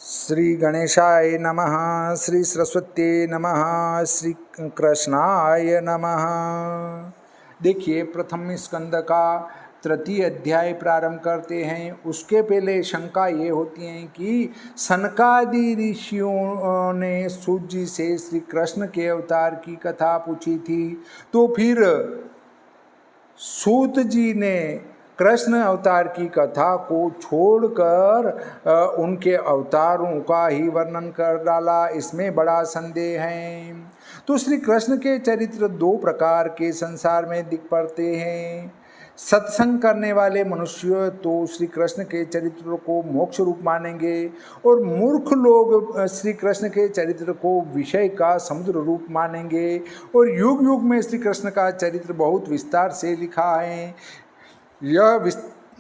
श्री गणेशाय नमः, श्री सरस्वती नमः, श्री कृष्णाय नमः। देखिए, प्रथम स्कंद का तृतीय अध्याय प्रारंभ करते हैं। उसके पहले शंका ये होती है कि सनकादि ऋषियों ने सूत जी से श्री कृष्ण के अवतार की कथा पूछी थी, तो फिर सूत जी ने कृष्ण अवतार की कथा को छोड़कर उनके अवतारों का ही वर्णन कर डाला। इसमें बड़ा संदेह है। तो श्री कृष्ण के चरित्र दो प्रकार के संसार में दिख पड़ते हैं। सत्संग करने वाले मनुष्य तो श्री कृष्ण के चरित्र को मोक्ष रूप मानेंगे, और मूर्ख लोग श्री कृष्ण के चरित्र को विषय का समुद्र रूप मानेंगे। और युग युग में श्री कृष्ण का चरित्र बहुत विस्तार से लिखा है। यह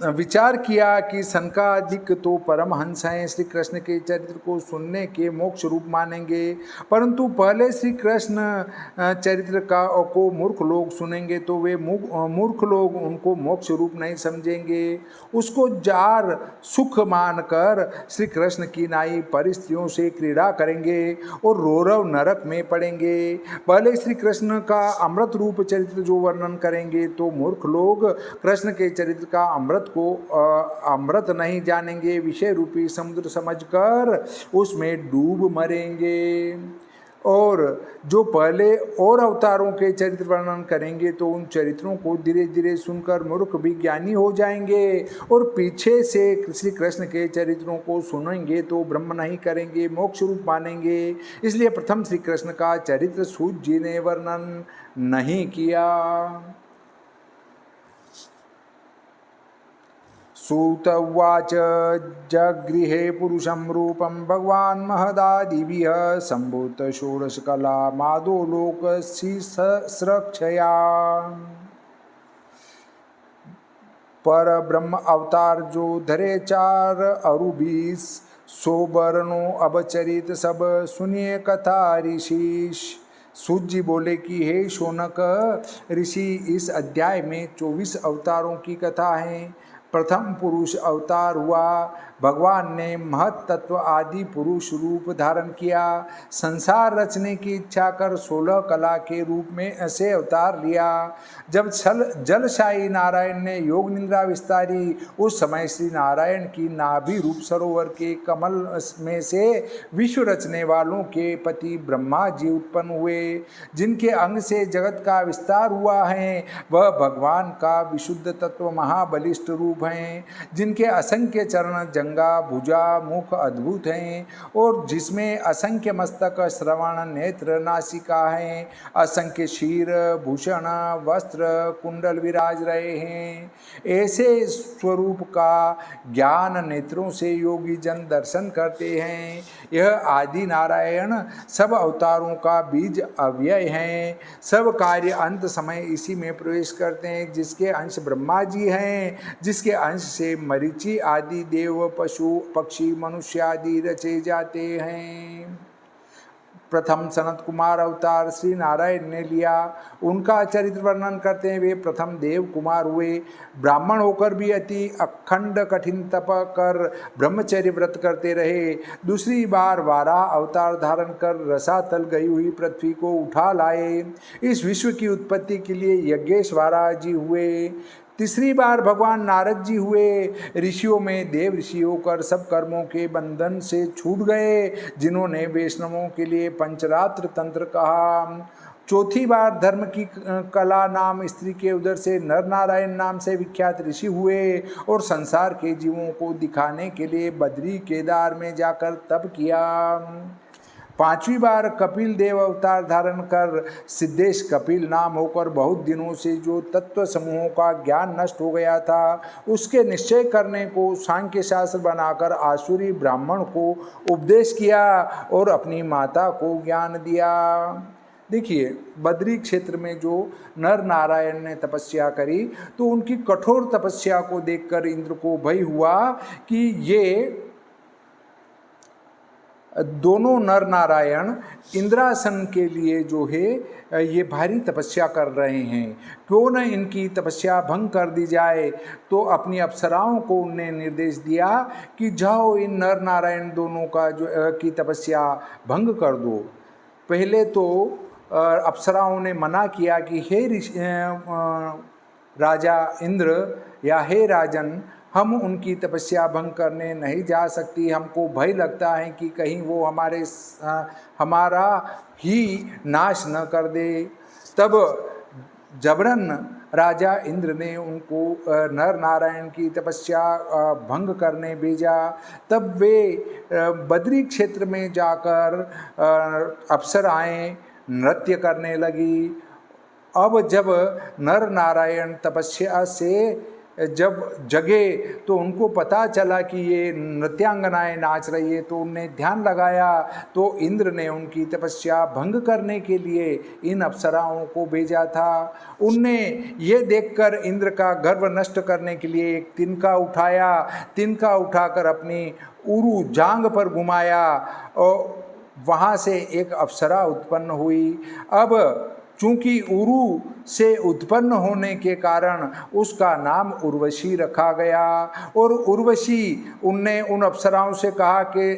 विचार किया कि सनकादिक तो परमहंस हैं, श्री कृष्ण के चरित्र को सुनने के मोक्ष रूप मानेंगे, परंतु पहले श्री कृष्ण चरित्र को मूर्ख लोग सुनेंगे तो वे मूर्ख लोग उनको मोक्ष रूप नहीं समझेंगे। उसको जार सुख मानकर श्री कृष्ण की नाई परिस्थितियों से क्रीड़ा करेंगे और रौरव नरक में पड़ेंगे। पहले श्री कृष्ण का अमृत रूप चरित्र जो वर्णन करेंगे तो मूर्ख लोग कृष्ण के चरित्र का अमृत को अमृत नहीं जानेंगे, विषय रूपी समुद्र समझकर उसमें डूब मरेंगे। और जो पहले और अवतारों के चरित्र वर्णन करेंगे तो उन चरित्रों को धीरे धीरे सुनकर मूर्ख भी ज्ञानी हो जाएंगे, और पीछे से श्री कृष्ण के चरित्रों को सुनेंगे तो ब्रह्म नहीं करेंगे, मोक्ष रूप मानेंगे। इसलिए प्रथम श्री कृष्ण का चरित्र सूत जी ने वर्णन नहीं किया। सूत उवाच जगृहे पुरुषं रूपं भगवान् महदादिभिः सम्भूत षोडशकला मादो लोकस्रक्षया। पर ब्रह्म अवतार जो धरे चार अरुबीस, सो बरनो अब चरित सब सुनिए कथा ऋषिश। सूत जी बोले कि हे शौनक ऋषि, इस अध्याय में 24 अवतारों की कथा है। प्रथम पुरुष अवतार हुआ, भगवान ने महत तत्व आदि पुरुष रूप धारण किया। संसार रचने की इच्छा कर 16 कला के रूप में ऐसे अवतार लिया। जब जलशाही नारायण ने योग निद्रा विस्तारी, उस समय श्री नारायण की नाभि रूप सरोवर के कमल में से विश्व रचने वालों के पति ब्रह्मा जी उत्पन्न हुए। जिनके अंग से जगत का विस्तार हुआ है वह भगवान का विशुद्ध तत्व महाबलिष्ठ रूप हैं। जिनके असंख्य चरण, जंगा, भुजा, मुख अद्भुत हैं, और जिसमें असंख्य मस्तक, श्रवण, नेत्र, नासिका हैं। असंख्य शीर, भूषण, वस्त्र, कुंडल विराज रहे हैं। ऐसे स्वरूप का ज्ञान नेत्रों से योगी जन दर्शन करते हैं। यह आदि नारायण सब अवतारों का बीज अव्यय हैं। सब कार्य अंत समय इसी में प्रवेश करते हैं। जिसके अंश ब्रह्मा जी हैं, जिसके अंश से मरीचि आदि देव, पशु, पक्षी, मनुष्य आदि रचे जाते हैं। प्रथम सनत कुमार अवतार श्री नारायण ने लिया। उनका चरित्र वर्णन करते हैं। वे प्रथम देव कुमार हुए। ब्राह्मण होकर भी अति अखंड कठिन तप कर ब्रह्मचर्य व्रत करते रहे। दूसरी बार वाराह अवतार धारण कर रसातल गई हुई पृथ्वी को उठा लाए। इस विश्व की उत्पत्ति के लिए यज्ञेश वाराह जी हुए। तीसरी बार भगवान नारद जी हुए। ऋषियों में देव ऋषि होकर सब कर्मों के बंधन से छूट गए, जिन्होंने वैष्णवों के लिए पंचरात्र तंत्र कहा। चौथी बार धर्म की कला नाम स्त्री के उदर से नर नारायण नाम से विख्यात ऋषि हुए, और संसार के जीवों को दिखाने के लिए बद्री केदार में जाकर तप किया। पांचवी बार कपिल देव अवतार धारण कर सिद्धेश कपिल नाम होकर बहुत दिनों से जो तत्व समूहों का ज्ञान नष्ट हो गया था, उसके निश्चय करने को सांख्य शास्त्र बनाकर आसुरी ब्राह्मण को उपदेश किया और अपनी माता को ज्ञान दिया। देखिए, बद्री क्षेत्र में जो नर नारायण ने तपस्या करी, तो उनकी कठोर तपस्या को देखकर इंद्र को भय हुआ कि ये दोनों नर नारायण इंद्रासन के लिए जो है ये भारी तपस्या कर रहे हैं। क्यों न इनकी तपस्या भंग कर दी जाए। तो अपनी अप्सराओं को उनने निर्देश दिया कि जाओ इन नर नारायण दोनों का की तपस्या भंग कर दो। पहले तो अप्सराओं ने मना किया कि हे राजा इंद्र या हे राजन, हम उनकी तपस्या भंग करने नहीं जा सकती, हमको भय लगता है कि कहीं वो हमारा ही नाश न कर दे। तब जबरन राजा इंद्र ने उनको नर नारायण की तपस्या भंग करने भेजा। तब वे बद्री क्षेत्र में जाकर अप्सराएं नृत्य करने लगी। अब जब नर नारायण तपस्या से जब जगे तो उनको पता चला कि ये नृत्यांगनाएं नाच रही है, तो उनने ध्यान लगाया। तो इंद्र ने उनकी तपस्या भंग करने के लिए इन अप्सराओं को भेजा था। उनने ये देखकर इंद्र का गर्व नष्ट करने के लिए एक तिनका उठाया। तिनका उठाकर अपनी उरु जांग पर घुमाया और वहाँ से एक अप्सरा उत्पन्न हुई। अब चूंकि उरु से उत्पन्न होने के कारण उसका नाम उर्वशी रखा गया। और उर्वशी उनने उन अप्सराओं से कहा कि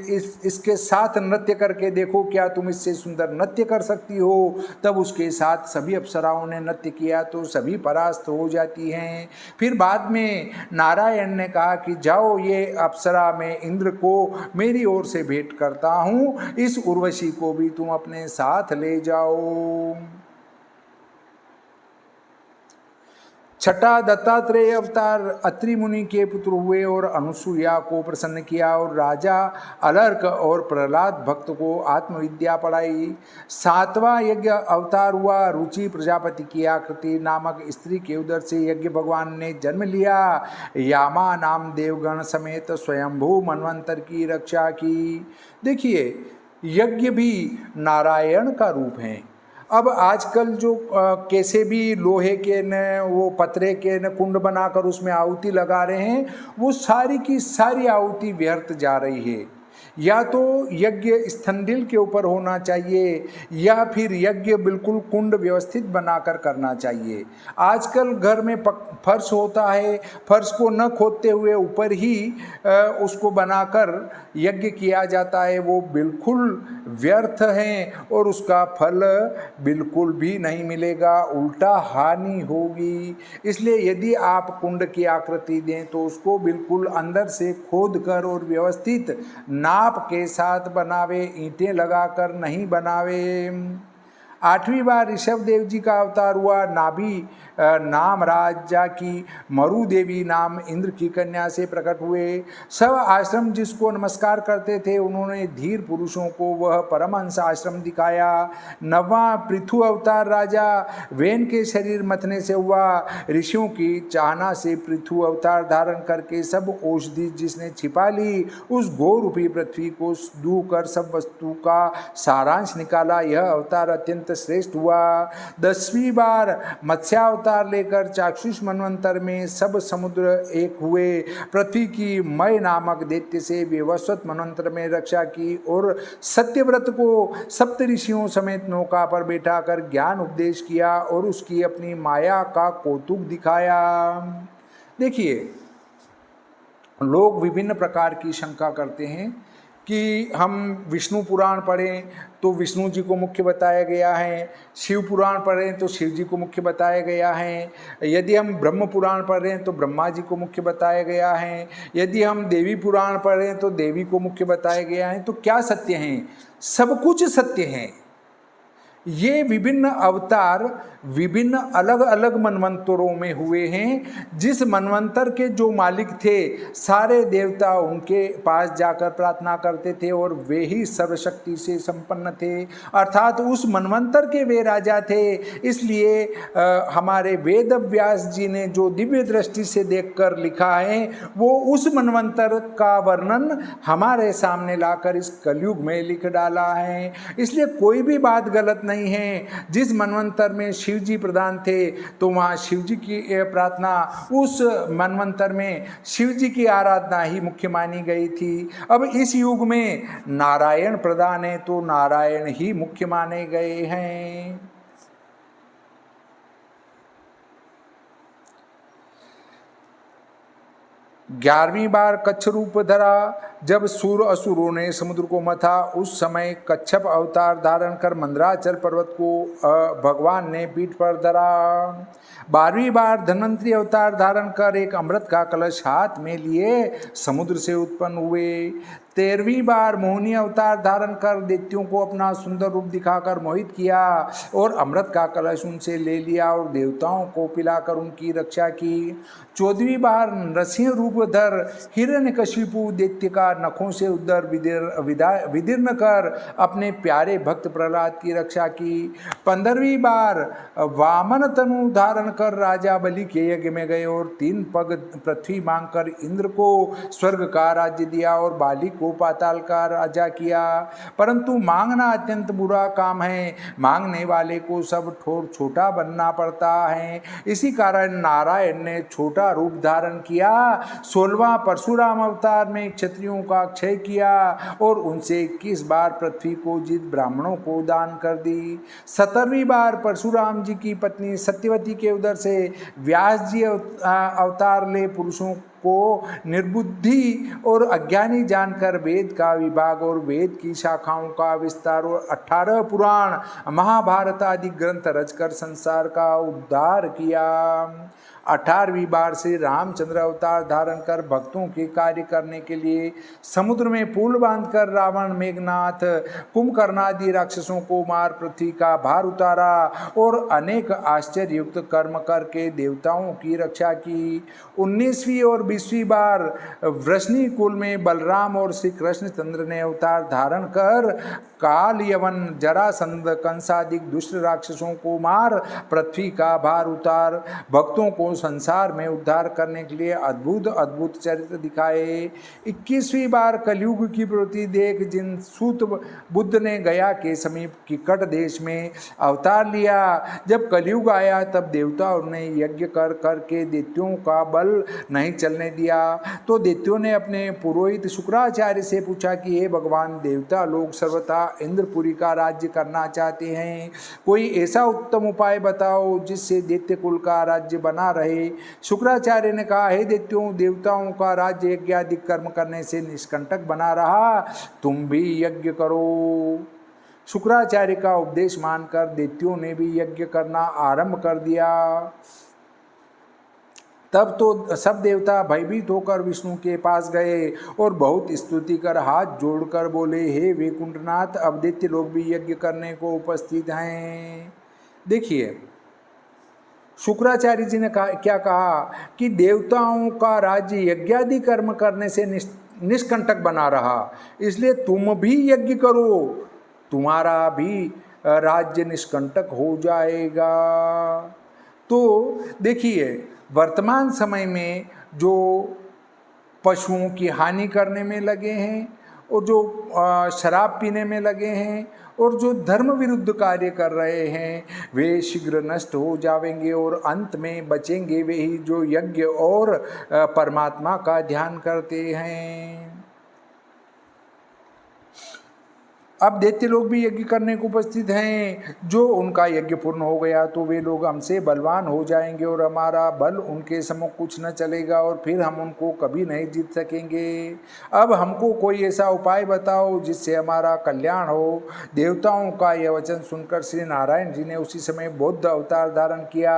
इसके साथ नृत्य करके देखो, क्या तुम इससे सुंदर नृत्य कर सकती हो। तब उसके साथ सभी अप्सराओं ने नृत्य किया तो सभी परास्त हो जाती हैं। फिर बाद में नारायण ने कहा कि जाओ ये अप्सरा मैं इंद्र को मेरी ओर से भेंट करता हूँ, इस उर्वशी को भी तुम अपने साथ ले जाओ। छठा दत्तात्रेय अवतार अत्रि मुनि के पुत्र हुए और अनुसुईया को प्रसन्न किया और राजा अलर्क और प्रहलाद भक्त को आत्मविद्या पढ़ाई। सातवां यज्ञ अवतार हुआ रुचि प्रजापति की आकृति नामक स्त्री के उदर से यज्ञ भगवान ने जन्म लिया। यामा नाम देवगण समेत स्वयंभू मनवंतर की रक्षा की। देखिए, यज्ञ भी नारायण का रूप है। अब आजकल जो कैसे भी लोहे के न वो पतरे के न कुंड बनाकर उसमें आहुति लगा रहे हैं, वो सारी की सारी आहुति व्यर्थ जा रही है। या तो यज्ञ स्तंडिल के ऊपर होना चाहिए या फिर यज्ञ बिल्कुल कुंड व्यवस्थित बनाकर करना चाहिए। आजकल घर में फर्श होता है, फर्श को न खोदते हुए ऊपर ही उसको बनाकर यज्ञ किया जाता है, वो बिल्कुल व्यर्थ है और उसका फल बिल्कुल भी नहीं मिलेगा, उल्टा हानि होगी। इसलिए यदि आप कुंड की आकृति दें तो उसको बिल्कुल अंदर से खोद कर और व्यवस्थित नाप के साथ बनावे, ईंटें लगाकर नहीं बनावे। 8वीं बार ऋषभ देव जी का अवतार हुआ। नाभि नाम राजा की मरु देवी नाम इंद्र की कन्या से प्रकट हुए। सब आश्रम जिसको नमस्कार करते थे उन्होंने धीर पुरुषों को वह परमहंस आश्रम दिखाया। 9वां पृथु अवतार राजा वेन के शरीर मथने से हुआ। ऋषियों की चाहना से पृथु अवतार धारण करके सब औषधि जिसने छिपा ली उस गो रूपी पृथ्वी को दूह कर सब वस्तु का सारांश निकाला। यह अवतार अत्यंत श्रेष्ठ हुआ। 10वीं बार मत्स्यावतार लेकर चाक्षुष मनवंतर में सब समुद्र एक हुए। पृथ्वी की मय नामक दैत्य से विवस्वत मनवंतर में रक्षा की और सत्यव्रत को सप्त ऋषियों समेत नौका पर बैठा कर ज्ञान उपदेश किया और उसकी अपनी माया का कौतुक दिखाया। देखिए, लोग विभिन्न प्रकार की शंका करते हैं कि हम विष्णु पुराण पढ़ें तो विष्णु जी को मुख्य बताया गया है, शिव पुराण पढ़ें तो शिव जी को मुख्य बताया गया है, यदि हम ब्रह्म पुराण पढ़ें तो ब्रह्मा जी को मुख्य बताया गया है, यदि हम देवी पुराण पढ़ें तो देवी को मुख्य बताया गया है। तो क्या सत्य हैं? सब कुछ सत्य है। ये विभिन्न अवतार विभिन्न अलग अलग मनवंतरों में हुए हैं। जिस मनवंतर के जो मालिक थे सारे देवता उनके पास जाकर प्रार्थना करते थे और वे ही सर्वशक्ति से संपन्न थे, अर्थात उस मनवंतर के वे राजा थे। इसलिए हमारे वेद व्यास जी ने जो दिव्य दृष्टि से देखकर लिखा है वो उस मनवंतर का वर्णन हमारे सामने लाकर इस कलयुग में लिख डाला है। इसलिए कोई भी बात गलत नहीं नहीं है। जिस मनवंतर में शिव जी प्रधान थे तो वहाँ शिव जी की प्रार्थना, उस मनवंतर में शिव जी की आराधना ही मुख्य मानी गई थी। अब इस युग में नारायण प्रधान है तो नारायण ही मुख्य माने गए हैं। 11वीं बार कच्छ रूप धरा। जब सूर असुरों ने समुद्र को मथा, उस समय कच्छप अवतार धारण कर मंदराचल पर्वत को भगवान ने पीठ पर धरा। 12वीं बार धन्वंतरी अवतार धारण कर एक अमृत का कलश हाथ में लिए समुद्र से उत्पन्न हुए। 13वीं बार मोहिनी अवतार धारण कर दैत्यों को अपना सुंदर रूप दिखाकर मोहित किया और अमृत का कलश उनसे ले लिया और देवताओं को पिलाकर उनकी रक्षा की। 14वीं बार नरसिंह रूप धर हिरण्यकशिपु दैत्य का नखों से उदर विदीर्ण कर अपने प्यारे भक्त प्रहलाद की रक्षा की। 15वीं बार वामन तनु धारण कर राजा बलि के यज्ञ में गए और 3 पग पृथ्वी मांगकर इंद्र को स्वर्ग का राज्य दिया और बाली को पाताल का राजा किया। परंतु मांगना अत्यंत बुरा काम है, मांगने वाले को सब ठोर छोटा बनना पड़ता है। इसी कारण नारायण ने छोटा रूप धारण किया। 16वां परशुराम अवतार में क्षत्रियों का क्षय किया और उनसे 21 बार पृथ्वी को जीत ब्राह्मणों को दान कर दी। 17वीं बार परशुराम जी की पत्नी सत्यवती के उदर से व्यास जी अवतार ले पुरुषों को निर्बुद्धि और अज्ञानी जानकर वेद का विभाग और वेद की शाखाओं का विस्तार और 18 पुराण महाभारत आदि ग्रंथ रचकर संसार का उद्धार किया। 18वीं बार से रामचंद्र अवतार धारण कर भक्तों के कार्य करने के लिए समुद्र में पुल बांधकर रावण, मेघनाथ, कुंभकर्ण आदि राक्षसों को मार पृथ्वी का भार उतारा और अनेक आश्चर्ययुक्त कर्म करके देवताओं की रक्षा की। 19वीं और 20वीं बार वृष्णि कुल में बलराम और श्री कृष्णचंद्र ने अवतार धारण कर काल, यवन, जरासंध, कंसादिक दुष्ट राक्षसों को मार पृथ्वी का भार उतार भक्तों को संसार में उद्धार करने के लिए अद्भुत अद्भुत चरित्र दिखाए। 21वीं बार कलयुग की प्रवृत्ति देख जिन सूत बुद्ध ने गया के समीप किकट देश में अवतार लिया। जब कलयुग आया तब देवताओं ने यज्ञ कर करके दैत्यों का बल नहीं चलने दिया। तो दैत्यों ने अपने पुरोहित शुक्राचार्य से पूछा कि हे भगवान, देवता लोग सर्वथा इंद्रपुरी का राज्य करना चाहते हैं, कोई ऐसा उत्तम उपाय बताओ जिससे दैत्य कुल का राज्य बना रहे। शुक्राचार्य ने कहा, हे दैत्यों, देवताओं का राज्य यज्ञ आदि कर्म करने से निष्कंटक बना रहा, तुम भी यज्ञ करो। शुक्राचार्य का उपदेश मानकर दैत्यों ने भी यज्ञ करना आरंभ कर दिया। तब तो सब देवता भयभीत होकर विष्णु के पास गए और बहुत स्तुति कर हाथ जोड़कर बोले, हे वैकुंठनाथ, अब दैत्य लोग भी यज्ञ करने को उपस्थित हैं। देखिए, शुक्राचार्य जी ने क्या कहा कि देवताओं का राज्य यज्ञादि कर्म करने से निष्कंटक बना रहा, इसलिए तुम भी यज्ञ करो, तुम्हारा भी राज्य निष्कंटक हो जाएगा। तो देखिए, वर्तमान समय में जो पशुओं की हानि करने में लगे हैं और जो शराब पीने में लगे हैं और जो धर्म विरुद्ध कार्य कर रहे हैं, वे शीघ्र नष्ट हो जाएंगे और अंत में बचेंगे वे ही जो यज्ञ और परमात्मा का ध्यान करते हैं। अब दैत्य लोग भी यज्ञ करने को उपस्थित हैं। जो उनका यज्ञ पूर्ण हो गया तो वे लोग हमसे बलवान हो जाएंगे और हमारा बल उनके सम्मुख कुछ न चलेगा और फिर हम उनको कभी नहीं जीत सकेंगे। अब हमको कोई ऐसा उपाय बताओ जिससे हमारा कल्याण हो। देवताओं का यह वचन सुनकर श्री नारायण जी ने उसी समय बौद्ध अवतार धारण किया।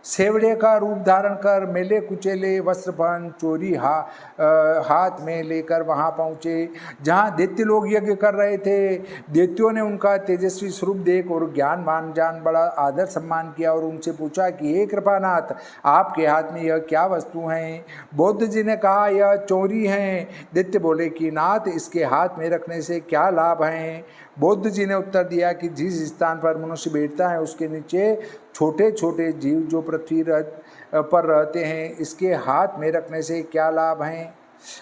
सेवड़े का रूप धारण कर मेले कुचेले वस्त्र पहन चोरी हाथ में लेकर वहाँ पहुँचे जहाँ दैत्य लोग यज्ञ कर रहे थे। दैत्यों ने उनका तेजस्वी स्वरूप देख और ज्ञानवान जान बड़ा आदर सम्मान किया और उनसे पूछा कि हे कृपानाथ, आपके हाथ में यह क्या वस्तु है। बौद्ध जी ने कहा, यह चोरी है। दैत्य बोले कि नाथ, इसके हाथ में रखने से क्या लाभ है। बौद्ध जी ने उत्तर दिया कि जिस स्थान पर मनुष्य बैठता है उसके नीचे छोटे छोटे जीव जो पृथ्वी पर रहते हैं, इसके हाथ में रखने से क्या लाभ है।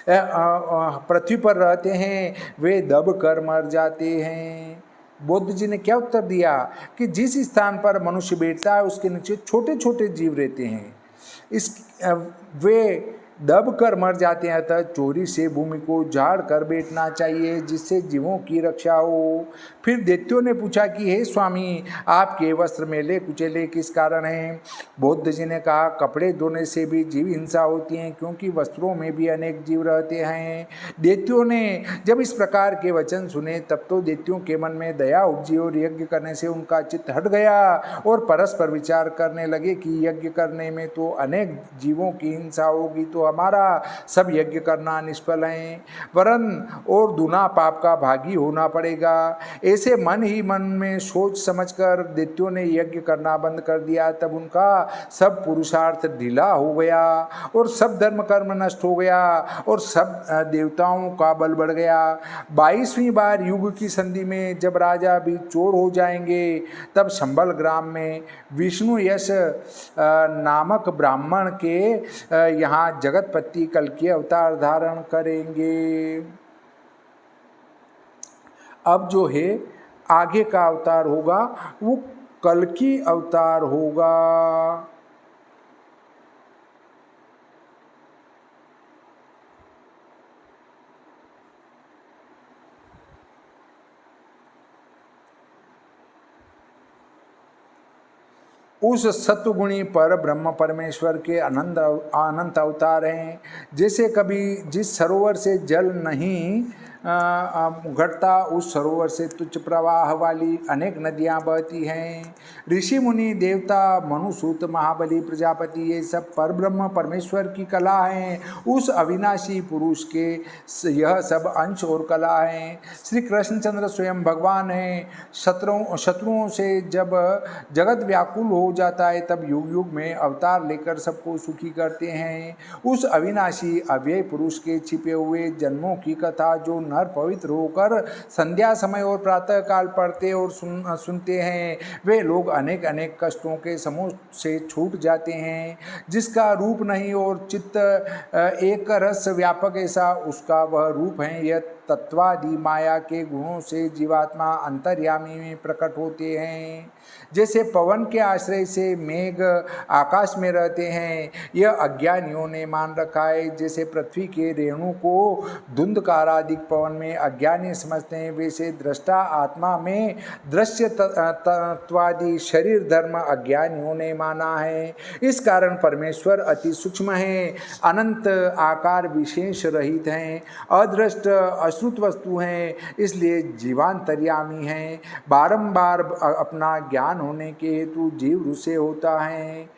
पृथ्वी पर रहते हैं वे दब कर मर जाते हैं। बुद्ध जी ने क्या उत्तर दिया कि जिस स्थान पर मनुष्य बैठता है उसके नीचे छोटे छोटे जीव रहते हैं, इस वे दब कर मर जाते हैं, अतः चोरी से भूमि को झाड़ कर बैठना चाहिए जिससे जीवों की रक्षा हो। फिर दैत्यों ने पूछा कि हे स्वामी, आपके वस्त्र मेले कुचेले किस कारण हैं? बुद्ध जी ने कहा, कपड़े धोने से भी जीव हिंसा होती है क्योंकि वस्त्रों में भी अनेक जीव रहते हैं। दैत्यों ने जब इस प्रकार के वचन सुने तब तो दैत्यों के मन में दया उपजी और यज्ञ करने से उनका चित्त हट गया और परस्पर विचार करने लगे कि यज्ञ करने में तो अनेक जीवों की हिंसा होगी, तो हमारा सब यज्ञ करना निष्फल है, वरन और दूना पाप का भागी होना पड़ेगा। ऐसे मन ही मन में सोच समझकर दैत्यों ने यज्ञ करना बंद कर दिया। तब उनका सब पुरुषार्थ ढीला हो गया और सब धर्म कर्म नष्ट हो गया और सब देवताओं का बल बढ़ गया। 22वीं बार युग की संधि में जब राजा भी चोर हो जाएंगे तब संबल ग्राम में विष्णु यश नामक ब्राह्मण के यहाँ जगतपति कल के अवतार धारण करेंगे। अब जो है आगे का अवतार होगा वो कल की अवतार होगा। उस सत्वगुणी पर ब्रह्म परमेश्वर के अनंत अवतार हैं। जैसे कभी जिस सरोवर से जल नहीं घटता उस सरोवर से तुच्छ प्रवाह वाली अनेक नदियां बहती हैं। ऋषि मुनि देवता मनुसूत महाबली प्रजापति ये सब परब्रह्म परमेश्वर की कला हैं। उस अविनाशी पुरुष के यह सब अंश और कला हैं। श्री कृष्णचंद्र स्वयं भगवान हैं। शत्रुओं से जब जगत व्याकुल हो जाता है तब युग युग में अवतार लेकर सबको सुखी करते हैं। उस अविनाशी अव्यय पुरुष के छिपे हुए जन्मों की कथा जो नर पवित्र होकर संध्या समय और प्रातः काल पढ़ते और सुनते हैं, वे लोग अनेक अनेक कष्टों के समूह से छूट जाते हैं। जिसका रूप नहीं और चित्त एक रस व्यापक ऐसा उसका वह रूप है। यह तत्वादि माया के गुणों से जीवात्मा अंतर्यामी में प्रकट होते हैं। जैसे पवन के आश्रय से मेघ आकाश में रहते हैं, यह अज्ञानियों ने मान रखा है। जैसे पृथ्वी के रेणु को धुंधकारादिक पवन में अज्ञानी समझते हैं, वैसे दृष्टा आत्मा में दृश्य तत्वादि शरीर धर्म अज्ञानियों ने माना है। इस कारण परमेश्वर अति सूक्ष्म है, अनंत आकार विशेष रहित हैं, अदृष्ट अश्रुत वस्तु हैं, इसलिए जीवांतर्यामी हैं। बारंबार अपना ज्ञान होने के हेतु जीव रुसे होता है,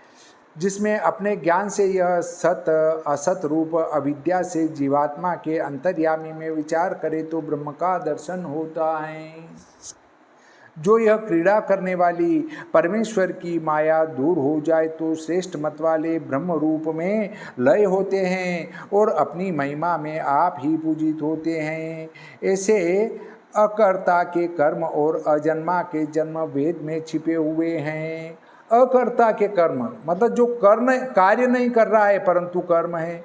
जिसमें अपने ज्ञान से यह सत असत रूप अविद्या से जीवात्मा के अंतर्यामी में विचार करे तो ब्रह्म का दर्शन होता है। जो यह क्रीड़ा करने वाली परमेश्वर की माया दूर हो जाए तो श्रेष्ठ मत वाले ब्रह्म रूप में लय होते हैं और अपनी महिमा में आप ही पूजित होते हैं। ऐसे अकर्ता के कर्म और अजन्मा के जन्म वेद में छिपे हुए हैं। अकर्ता के कर्म मतलब जो कार्य नहीं कर रहा है परंतु कर्म है,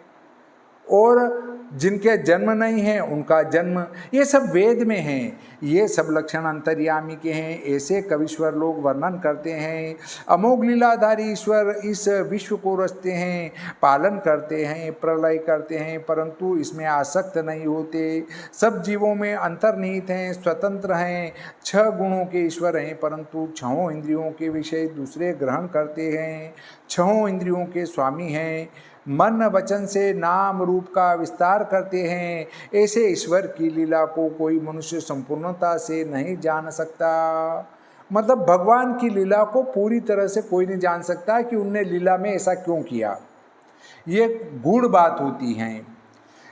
और जिनके जन्म नहीं है उनका जन्म, ये सब वेद में हैं। ये सब लक्षण अंतर्यामी के हैं, ऐसे कविश्वर लोग वर्णन करते हैं। अमोघ लीलाधारी ईश्वर इस विश्व को रचते हैं, पालन करते हैं, प्रलय करते हैं, परंतु इसमें आसक्त नहीं होते। सब जीवों में अंतर्निहित हैं, स्वतंत्र हैं। 6 गुणों के ईश्वर हैं परंतु 6 इंद्रियों के विषय दूसरे ग्रहण करते हैं। 6 इंद्रियों के स्वामी हैं, मन वचन से नाम रूप का विस्तार करते हैं। ऐसे ईश्वर की लीला को कोई मनुष्य संपूर्णता से नहीं जान सकता। मतलब भगवान की लीला को पूरी तरह से कोई नहीं जान सकता कि उनने लीला में ऐसा क्यों किया। ये गूढ़ बात होती है।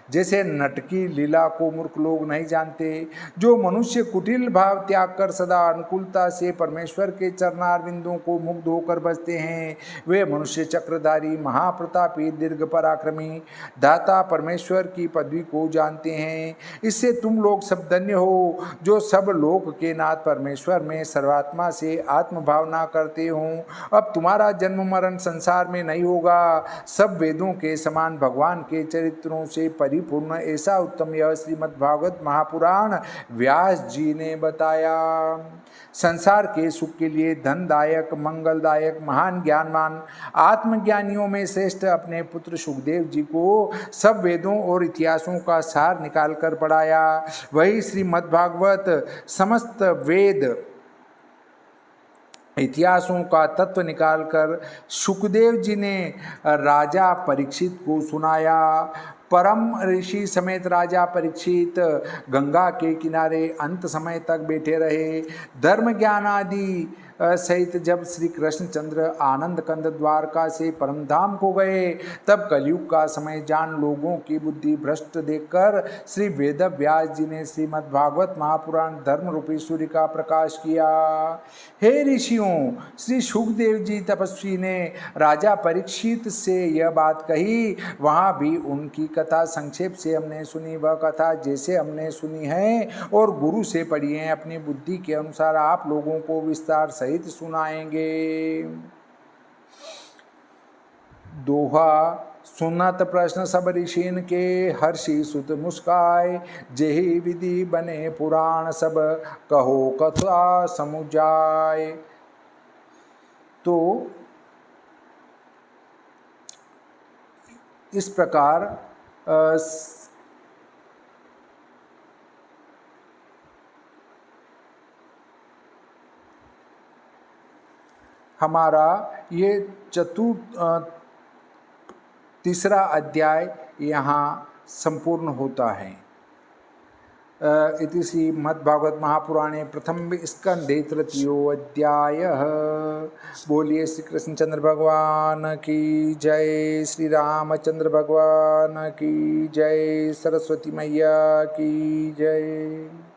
जैसे नट की लीला को मूर्ख लोग नहीं जानते। जो मनुष्य कुटिल भाव त्याग कर सदा अनुकूलता से परमेश्वर के चरणारविंदों को मुग्ध होकर बसते हैं, वे मनुष्य चक्रधारी महाप्रतापी दीर्घ पराक्रमी दाता परमेश्वर की पदवी को जानते हैं। इससे तुम लोग सब धन्य हो जो सब लोक के नाथ परमेश्वर में सर्वात्मा से आत्मभावना करते हो। अब तुम्हारा जन्म मरण संसार में नहीं होगा। सब वेदों के समान भगवान के चरित्रों से परिपूर्ण ऐसा उत्तम यह श्रीमद्भागवत महापुराण व्यास जी ने बताया। संसार के सुख के लिए धनदायक, मंगलदायक, महान ज्ञानवान आत्मज्ञानियों में श्रेष्ठ अपने पुत्र सुखदेव जी को सब वेदों और इतिहासों का सार निकाल कर पढ़ाया। वही श्रीमद्भागवत समस्त वेद इतिहासों का तत्व निकालकर सुखदेव जी ने राजा परीक्षित को सुनाया। परम ऋषि समेत राजा परीक्षित गंगा के किनारे अंत समय तक बैठे रहे। धर्म ज्ञान आदि सहित जब श्री कृष्णचंद्र आनंद कंद द्वारका से परमधाम को गए, तब कलयुग का समय जान लोगों की बुद्धि भ्रष्ट देखकर श्री वेद व्यास जी ने श्रीमद्भागवत महापुराण धर्म रूपी सूर्य का प्रकाश किया। हे ऋषियों, श्री सुखदेव जी तपस्वी ने राजा परीक्षित से यह बात कही। वहाँ भी उनकी कथा संक्षेप से हमने सुनी। वह कथा जैसे हमने सुनी है और गुरु से पढ़ी है, अपनी बुद्धि के अनुसार आप लोगों को विस्तार सहित सुनाएंगे। दोहा सुनत प्रश्न सब ऋषिन के, हर्षि सुत मुस्काय, जेहि विधि बने पुराण सब, कहो कथा समुजाय। तो इस प्रकार हमारा ये तीसरा अध्याय यहाँ संपूर्ण होता है। इति श्रीमद्भागवत महापुराणे प्रथम स्कंधे तृतीयो अध्यायः। बोलिए श्री कृष्णचंद्र भगवान की जय, श्री रामचंद्र भगवान की जय, सरस्वती मैया की जय।